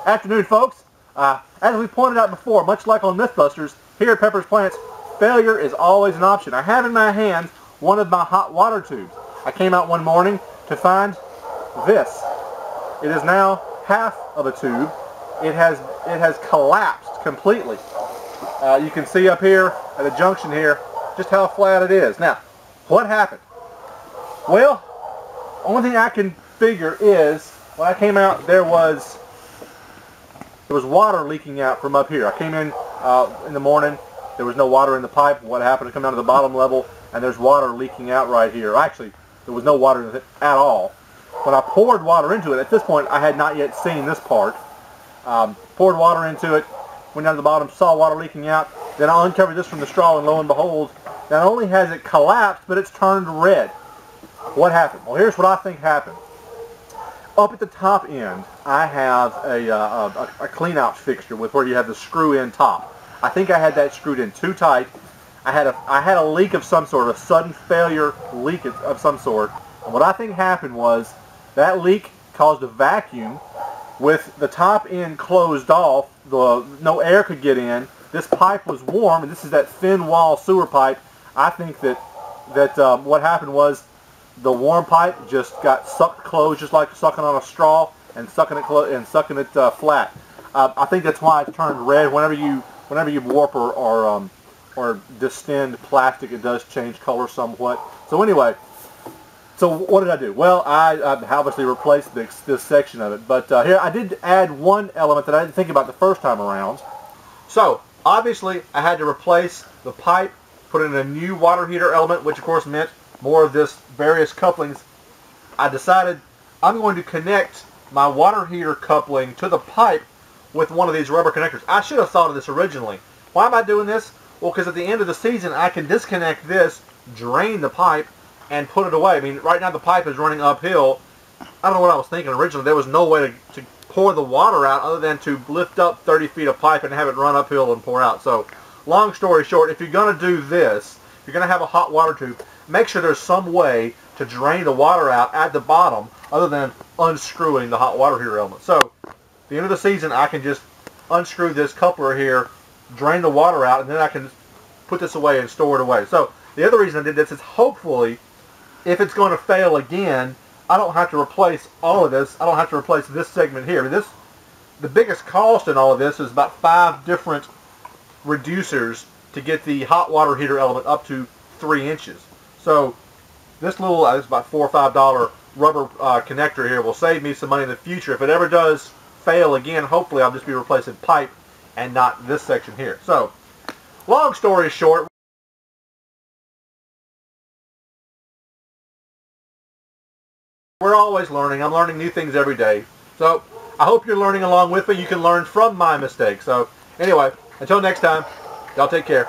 Afternoon, folks. As we pointed out before, much like on Mythbusters, here at Pepper's Plants, failure is always an option. I have in my hands one of my hot water tubes. I came out one morning to find this. It is now half of a tube. It has collapsed completely. You can see up here at the junction here just how flat it is. Now, what happened? Well, only thing I can figure is when I came out there was water leaking out from up here. I came in the morning, there was no water in the pipe. What happened? I come down to the bottom level and there's water leaking out right here. Actually, there was no water in it at all. When I poured water into it, at this point I had not yet seen this part. Poured water into it, went down to the bottom, saw water leaking out. Then I uncovered this from the straw and lo and behold, not only has it collapsed, but it's turned red. What happened? Well, here's what I think happened. Up at the top end, I have a clean-out fixture with where you have the screw-in top. I think I had that screwed in too tight. I had a leak of some sort, a sudden failure leak of some sort. And what I think happened was that leak caused a vacuum. With the top end closed off, no air could get in. This pipe was warm, and this is that thin wall sewer pipe. I think that what happened was the warm pipe just got sucked closed, just like sucking on a straw and sucking it flat. I think that's why it turned red. Whenever you warp or distend plastic, it does change color somewhat. So anyway, so what did I do? Well, I obviously replaced this section of it, but here I did add one element that I didn't think about the first time around. So obviously I had to replace the pipe, put in a new water heater element, which of course meant more of this various couplings. I decided I'm going to connect my water heater coupling to the pipe with one of these rubber connectors. I should have thought of this originally. Why am I doing this? Well, because at the end of the season I can disconnect this, drain the pipe, and put it away. I mean, right now the pipe is running uphill. I don't know what I was thinking originally. There was no way to pour the water out other than to lift up 30 feet of pipe and have it run uphill and pour out. So, long story short, if you're going to do this, if you're going to have a hot water tube, make sure there's some way to drain the water out at the bottom other than unscrewing the hot water heater element. So, at the end of the season, I can just unscrew this coupler here, drain the water out, and then I can put this away and store it away. So, the other reason I did this is hopefully, if it's going to fail again, I don't have to replace all of this. I don't have to replace this segment here. The biggest cost in all of this is about 5 different reducers to get the hot water heater element up to 3 inches. So this little, it's about $4 or $5 rubber connector here will save me some money in the future. If it ever does fail again, hopefully I'll just be replacing pipe and not this section here. So, long story short, we're always learning. I'm learning new things every day. So, I hope you're learning along with me. You can learn from my mistakes. So, anyway, until next time, y'all take care.